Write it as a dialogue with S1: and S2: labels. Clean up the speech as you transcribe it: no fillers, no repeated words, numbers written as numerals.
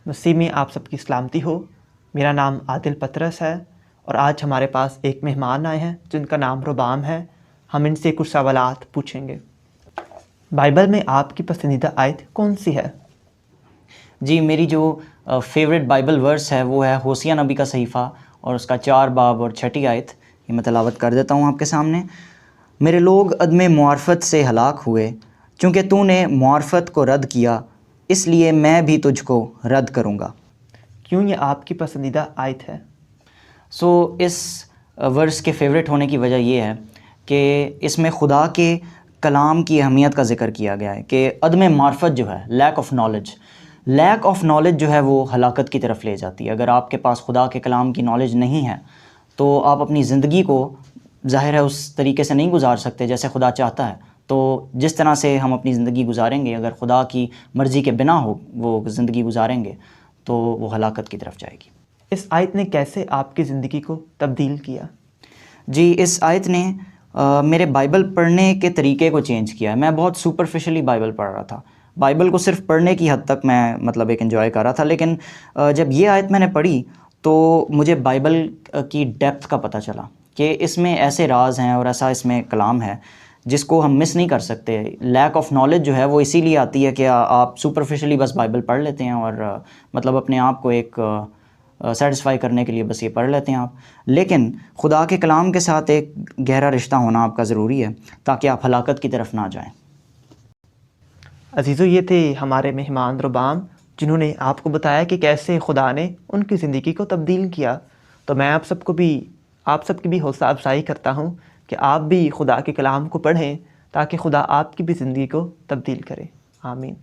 S1: مسیح میں آپ سب کی سلامتی ہو۔ میرا نام عادل پطرس ہے اور آج ہمارے پاس ایک مہمان آئے ہیں جن کا نام ربام ہے۔ ہم ان سے کچھ سوالات پوچھیں گے۔ بائبل میں آپ کی پسندیدہ آیت کون سی ہے؟
S2: جی، میری جو فیوریٹ بائبل ورس ہے وہ ہے ہوسیہ نبی کا صحیفہ اور اس کا 4 باب اور 6 آیت۔ یہ میں تلاوت کر دیتا ہوں آپ کے سامنے۔ میرے لوگ عدم معرفت سے ہلاک ہوئے، چونکہ تو نے معرفت کو رد کیا، اس لیے میں بھی تجھ کو رد کروں گا۔
S1: کیوں یہ آپ کی پسندیدہ آیت ہے؟
S2: اس ورس کے فیوریٹ ہونے کی وجہ یہ ہے کہ اس میں خدا کے کلام کی اہمیت کا ذکر کیا گیا ہے کہ عدم معرفت جو ہے، لیک آف نالج جو ہے وہ ہلاکت کی طرف لے جاتی ہے۔ اگر آپ کے پاس خدا کے کلام کی نالج نہیں ہے تو آپ اپنی زندگی کو ظاہر ہے اس طریقے سے نہیں گزار سکتے جیسے خدا چاہتا ہے۔ تو جس طرح سے ہم اپنی زندگی گزاریں گے، اگر خدا کی مرضی کے بنا ہو وہ زندگی گزاریں گے تو وہ ہلاکت کی طرف جائے گی۔
S1: اس آیت نے کیسے آپ کی زندگی کو تبدیل کیا؟
S2: جی، اس آیت نے میرے بائبل پڑھنے کے طریقے کو چینج کیا ہے۔ میں بہت سپرفیشلی بائبل پڑھ رہا تھا، بائبل کو صرف پڑھنے کی حد تک میں ایک انجوائے کر رہا تھا، لیکن جب یہ آیت میں نے پڑھی تو مجھے بائبل کی ڈیپتھ کا پتہ چلا کہ اس میں ایسے راز ہیں اور ایسا اس میں کلام ہے جس کو ہم مس نہیں کر سکتے۔ لیک آف نالج جو ہے وہ اسی لیے آتی ہے کہ آپ سپرفیشلی بس بائبل پڑھ لیتے ہیں اور اپنے آپ کو ایک سیٹسفائی کرنے کے لیے بس یہ پڑھ لیتے ہیں آپ، لیکن خدا کے کلام کے ساتھ ایک گہرا رشتہ ہونا آپ کا ضروری ہے تاکہ آپ ہلاکت کی طرف نہ جائیں۔
S1: عزیزو، یہ تھے ہمارے مہمان ربام جنہوں نے آپ کو بتایا کہ کیسے خدا نے ان کی زندگی کو تبدیل کیا۔ تو میں آپ سب کی بھی حوصلہ افزائی کرتا ہوں کہ آپ بھی خدا کے کلام کو پڑھیں تاکہ خدا آپ کی بھی زندگی کو تبدیل کرے۔ آمین۔